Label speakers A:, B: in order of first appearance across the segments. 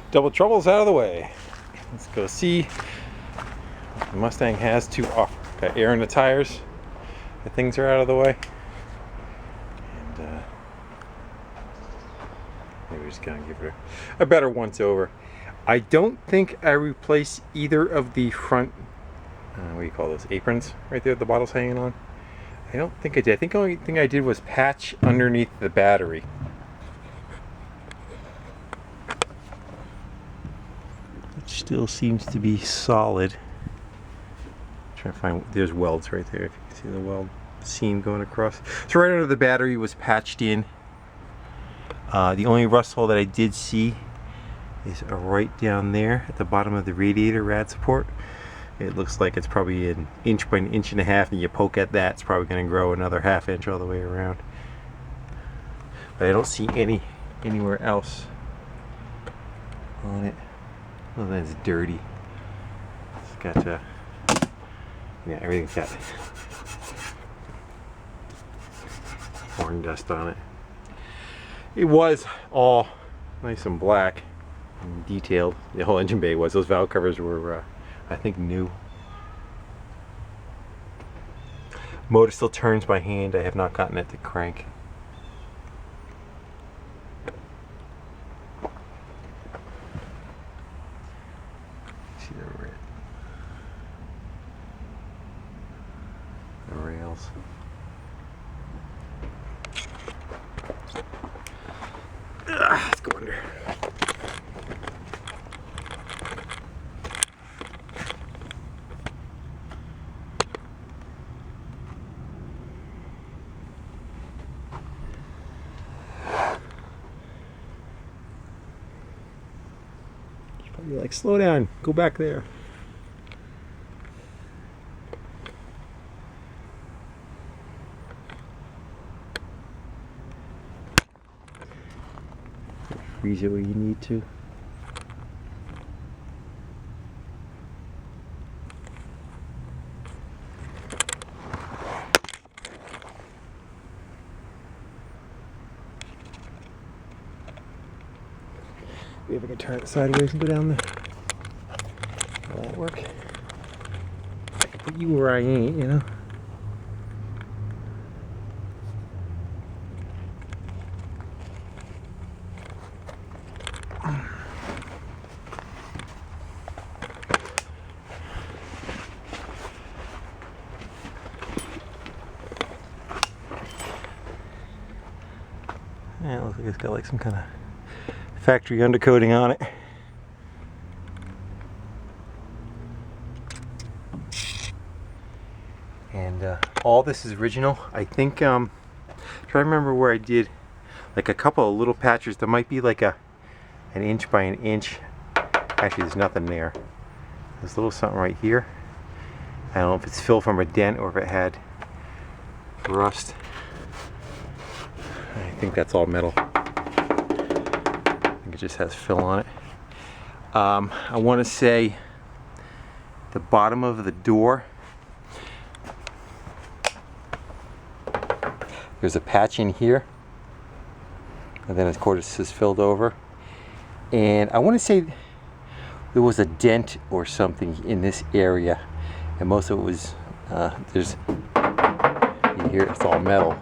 A: Double trouble's out of the way. Let's go see what the Mustang has to offer. Got air in the tires. The things are out of the way. And maybe we're just gonna give it a better once over. I don't think I replaced either of the front, what do you call those, aprons right there the bottle's hanging on. I don't think I did. I think the only thing I did was patch underneath the battery. Which still seems to be solid. Trying to find, there's welds right there if you can see the weld seam going across. So right under the battery was patched in. The only rust hole that I did see is right down there at the bottom of the radiator rad support. It looks like it's probably an inch by an inch and a half, and you poke at that, it's probably going to grow another ½ inch all the way around. But I don't see anywhere else on it. Well, that's dirty. It's got yeah, everything's got horn dust on it. It was all nice and black and detailed. The whole engine bay was. Those valve covers were I think new. Motor still turns by hand. I have not gotten it to crank. See the rails. Let's go under. You're like, slow down, go back there. Freeze it where you need to. See if I can turn it sideways and go down there. Will that work? I can put you where I ain't, you know? Yeah, it looks like it's got like some kind of factory undercoating on it. And all this is original. I think try to remember where I did like a couple of little patches. There might be like an inch by an inch. Actually, there's nothing there. There's a little something right here. I don't know if it's filled from a dent or if it had rust. I think that's all metal. I think it just has fill on it. I want to say the bottom of the door, there's a patch in here, and then of course this is filled over. And I want to say there was a dent or something in this area, and most of it was there's, you hear it's all metal,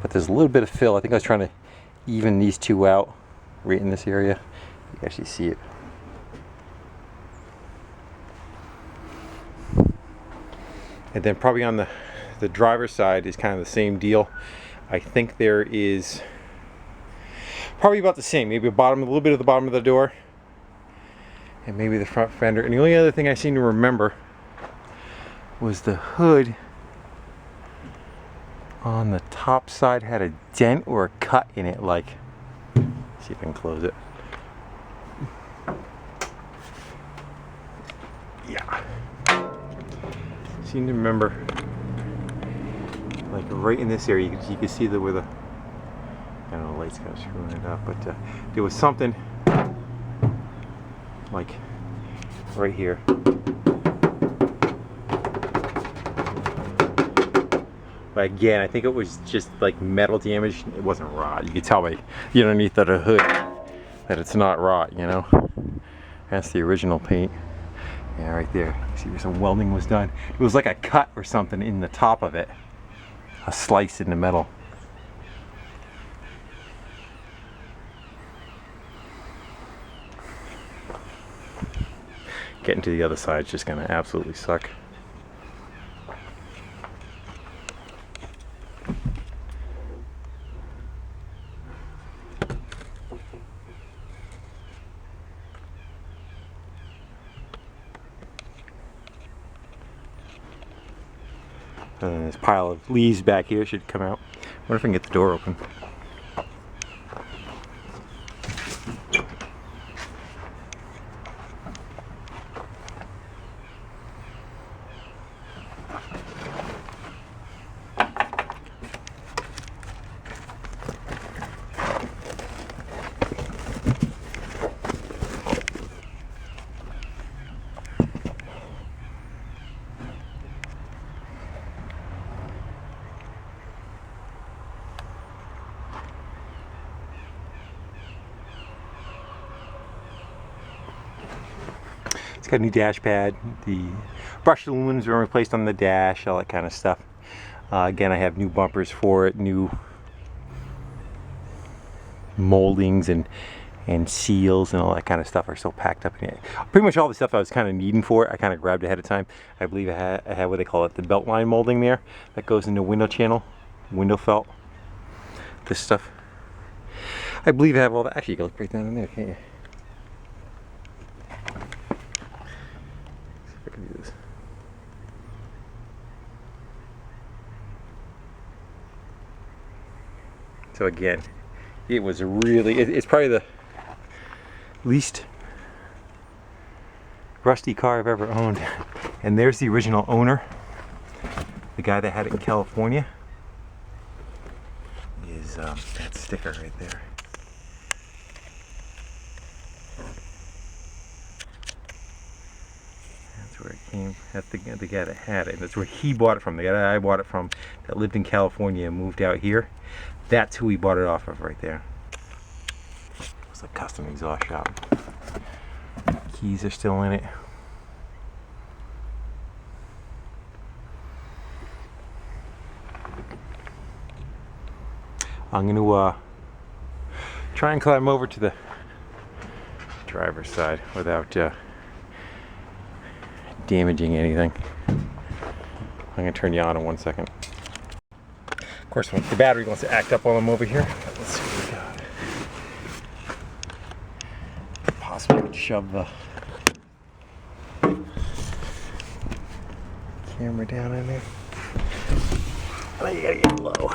A: but there's a little bit of fill. I think I was trying to even these two out right in this area. You can actually see it. And then probably on the driver's side is kind of the same deal. I think there is probably about the same, maybe a little bit of the bottom of the door, and maybe the front fender. And the only other thing I seem to remember was the hood on the top side had a dent or a cut in it. Like, see if I can close it. Yeah. Seem to remember, like right in this area, you can see where the, I don't know, the light's kind of screwing it up, but there was something like right here But again, I think it was just like metal damage. It wasn't rot. You could tell by underneath the hood that it's not rot, you know. That's the original paint. Yeah, right there. See where some welding was done. It was like a cut or something in the top of it. A slice in the metal. Getting to the other side is just gonna absolutely suck. And then this pile of leaves back here should come out. I wonder if I can get the door open. It's got a new dash pad. The brushed aluminum's been replaced on the dash, all that kind of stuff. Again, I have new bumpers for it, new moldings and seals and all that kind of stuff are still packed up in it. Pretty much all the stuff I was kind of needing for it, I kind of grabbed ahead of time. I believe I had what they call it, the belt line molding there. That goes into window channel, window felt, this stuff. I believe I have all that. Actually, you can look right down in there, can't you? So again, it was really, it's probably the least rusty car I've ever owned. And there's the original owner, the guy that had it in California, is that sticker right there. That's where it came. That's the guy that had it. And that's where he bought it from. The guy that I bought it from, that lived in California and moved out here. That's who he bought it off of right there. It's a custom exhaust shop. Keys are still in it. I'm gonna try and climb over to the driver's side without damaging anything. I'm gonna turn you on in 1 second. Of course, the battery wants to act up while I'm over here. Let's see what we got. Possibly shove the camera down in there. Now you gotta get low.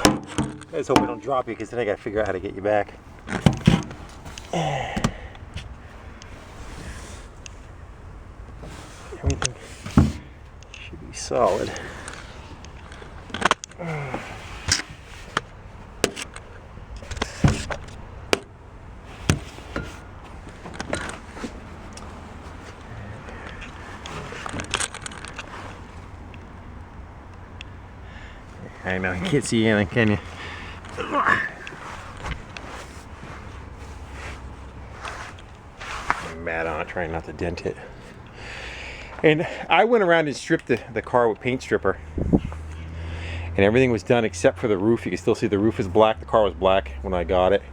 A: I just hope we don't drop you, because then I gotta figure out how to get you back. Everything should be solid. I know, you can't see anything, can you? I'm mad on it, trying not to dent it. And I went around and stripped the car with paint stripper. And everything was done except for the roof. You can still see the roof is black. The car was black when I got it.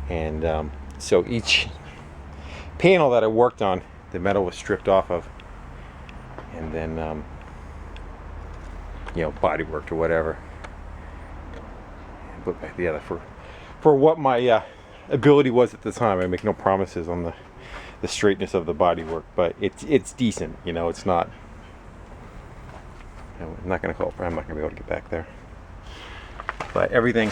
A: And so each panel that I worked on, the metal was stripped off of. And then you know, body worked or whatever. And put back together for what my ability was at the time. I make no promises on the straightness of the body work, but it's decent. You know, it's not. I'm not going to call it. I'm not going to be able to get back there. But everything.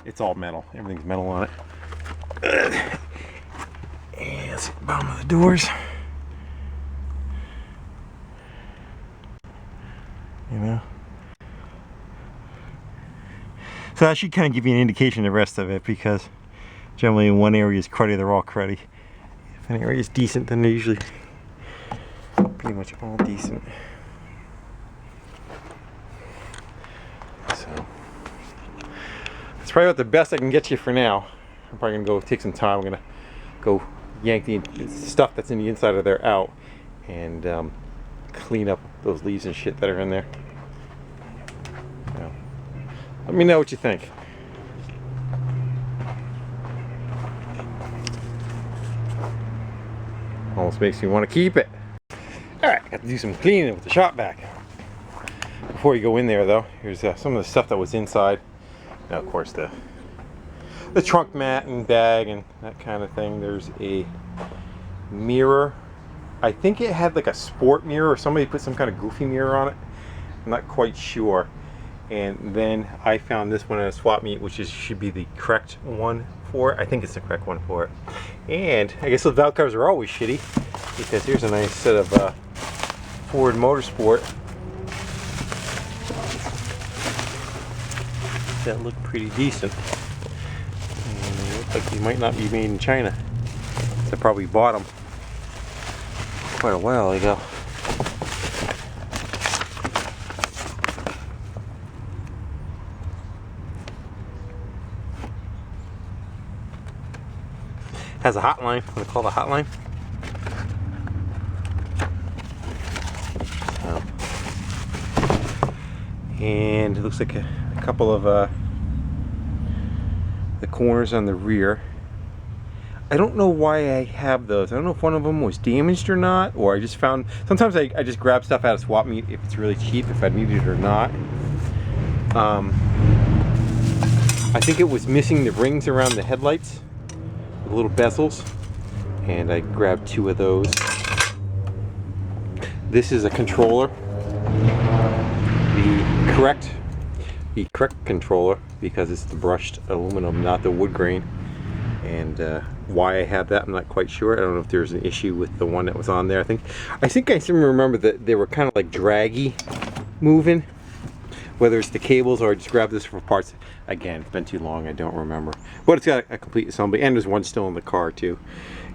A: It's all metal. Everything's metal on it. And let's hit the bottom of the doors. You know. So that should kind of give you an indication of the rest of it, because Generally in one area is cruddy, they're all cruddy. If an area is decent, then they're usually pretty much all decent. So that's probably about the best I can get you for now. I'm probably gonna go take some time. I'm gonna go yank the stuff that's in the inside of there out and clean up those leaves and shit that are in there. So, let me know what you think. Almost makes me want to keep it. Alright, got to do some cleaning with the shop vac. Before you go in there though, here's some of the stuff that was inside. Now of course the trunk mat and bag and that kind of thing. There's a mirror. I think it had like a sport mirror, or somebody put some kind of goofy mirror on it. I'm not quite sure. And then I found this one at a swap meet, which should be the correct one for it. I think it's the correct one for it. And I guess the valve covers are always shitty, because here's a nice set of Ford Motorsport that look pretty decent. And they look like they might not be made in China. I probably bought them quite a while ago. Has a hotline. What do they call the hotline? And it looks like a couple of the corners on the rear. I don't know why I have those. I don't know if one of them was damaged or not, or I just found, sometimes I just grab stuff out of swap meet if it's really cheap, if I need it or not. I think it was missing the rings around the headlights, the little bezels, and I grabbed 2 of those. This is a controller, the correct controller, because it's the brushed aluminum, not the wood grain. And why I have that, I'm not quite sure. I don't know if there's an issue with the one that was on there. I think I seem to remember that they were kind of like draggy moving, whether it's the cables or I just grabbed this for parts. Again, it's been too long, I don't remember. But it's got a complete assembly, and there's one still in the car too.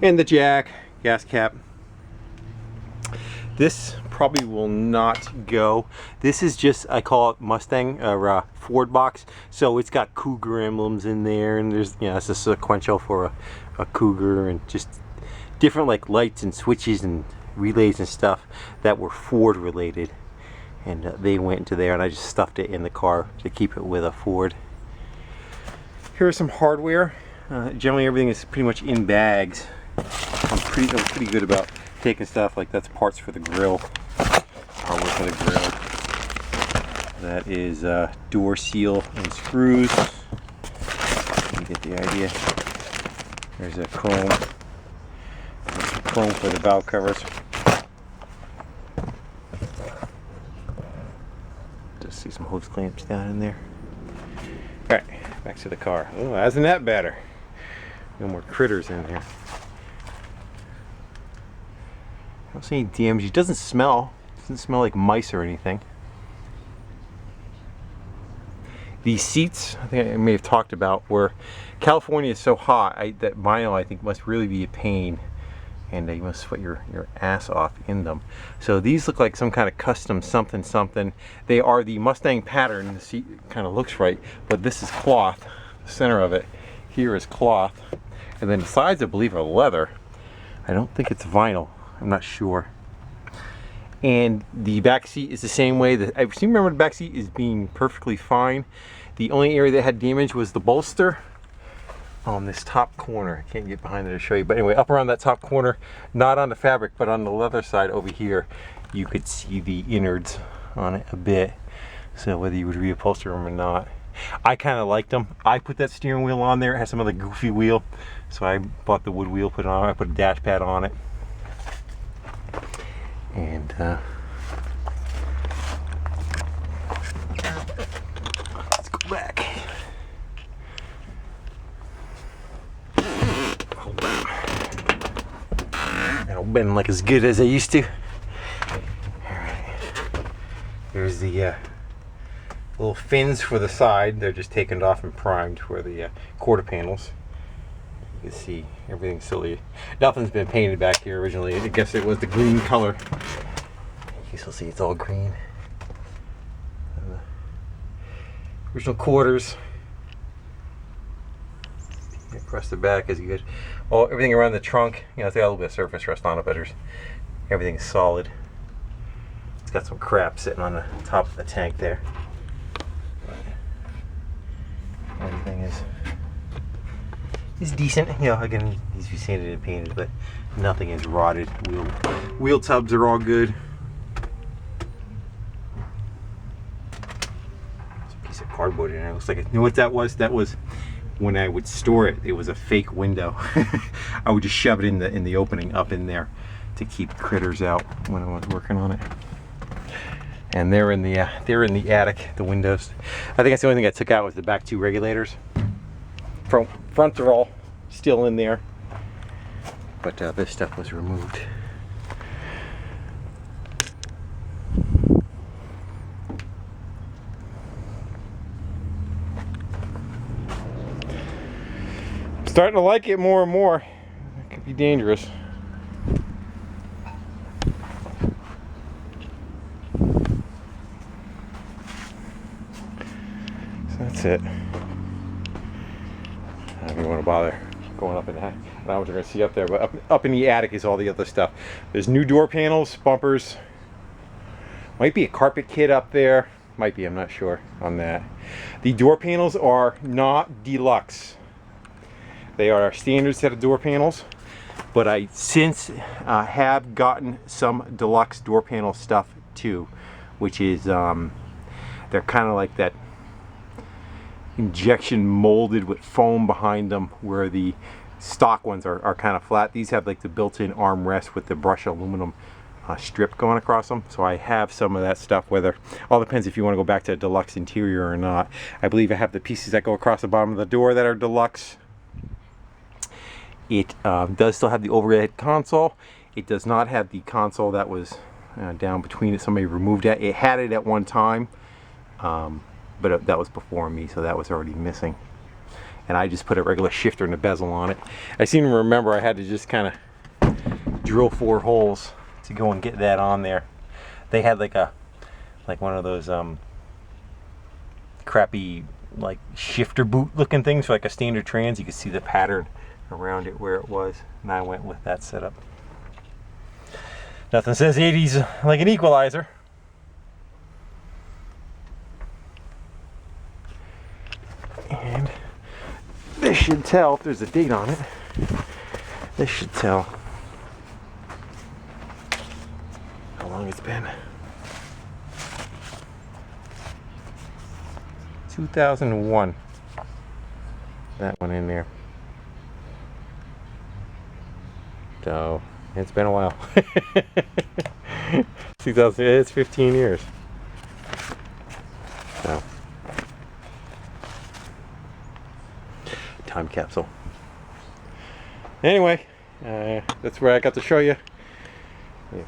A: And the jack, gas cap. This probably will not go. This is just, I call it Mustang or Ford box. So it's got Cougar emblems in there, and there's, you know, it's a sequential for a Cougar, and just different like lights and switches and relays and stuff that were Ford related. And they went into there, and I just stuffed it in the car to keep it with a Ford. Here's some hardware. Generally everything is pretty much in bags. I'm pretty good about taking stuff like that's parts for the grill, hardware for the grill. That is door seal and screws. You get the idea. There's a chrome. There's some chrome for the valve covers. Just see some hose clamps down in there. All right, back to the car. Oh, isn't that better? No more critters in here. I don't see any damage. It doesn't smell. It doesn't smell like mice or anything. These seats, I think I may have talked about, where California is so hot that vinyl, I think, must really be a pain, and you must sweat your ass off in them. So these look like some kind of custom something. They are the Mustang pattern. The seat kind of looks right, but this is cloth. The center of it here is cloth, and then the sides, I believe, are leather. I don't think it's vinyl. I'm not sure. And the back seat is the same way. I seem to remember the back seat is being perfectly fine. The only area that had damage was the bolster on this top corner. I can't get behind it to show you, but anyway, up around that top corner, not on the fabric, but on the leather side over here, you could see the innards on it a bit. So whether you would reupholster them or not, I kind of liked them. I put that steering wheel on there. It has some other goofy wheel, so I bought the wood wheel, put it on. I put a dash pad on it. And let's go back. Hold on. I don't bend like as good as I used to. Alright. There's the little fins for the side. They're just taken off and primed for the quarter panels. You can see everything's still, nothing's been painted back here originally. I guess it was the green color. You can still see it's all green. And the original quarters. Across the back is good. Oh, everything around the trunk, you know, it's got a little bit of surface rust on it, but everything's solid. It's got some crap sitting on the top of the tank there. But everything is decent. You know, again, it needs to be sanded and painted, but nothing is rotted. Wheel tubs are all good. There's a piece of cardboard in there. It looks like it. You know what that was? That was when I would store it. It was a fake window. I would just shove it in the opening up in there to keep critters out when I was working on it. And they're in the attic, the windows. I think that's the only thing I took out was the back two regulators. Fronts are all still in there, but this stuff was removed. Starting to like it more and more. It could be dangerous. So that's it. I don't even want to bother going up in that. I don't know what you're going to see up there, but up in the attic is all the other stuff. There's new door panels, bumpers. Might be a carpet kit up there. Might be, I'm not sure on that. The door panels are not deluxe. They are a standard set of door panels, but I since have gotten some deluxe door panel stuff too, which is they're kind of like that injection molded with foam behind them, where the stock ones are kind of flat. These have like the built-in armrest with the brushed aluminum strip going across them. So I have some of that stuff, whether all depends if you want to go back to a deluxe interior or not. I believe I have the pieces that go across the bottom of the door that are deluxe. It does still have the overhead console. It does not have the console that was down between it. Somebody removed it. It had it at one time, but that was before me, so that was already missing. And I just put a regular shifter and a bezel on it. I seem to remember I had to just kind of drill 4 holes to go and get that on there. They had like one of those crappy like shifter boot looking things for like a standard trans. You could see the pattern around it where it was, and I went with that setup. Nothing says 80s like an equalizer. And this should tell, if there's a date on it, this should tell how long it's been. 2001. That one in there. So it's been a while. 2000, it's 15 years. So time capsule. Anyway, that's where I got to show you. If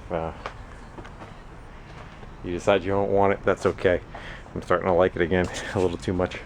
A: you decide you don't want it, that's okay. I'm starting to like it again a little too much.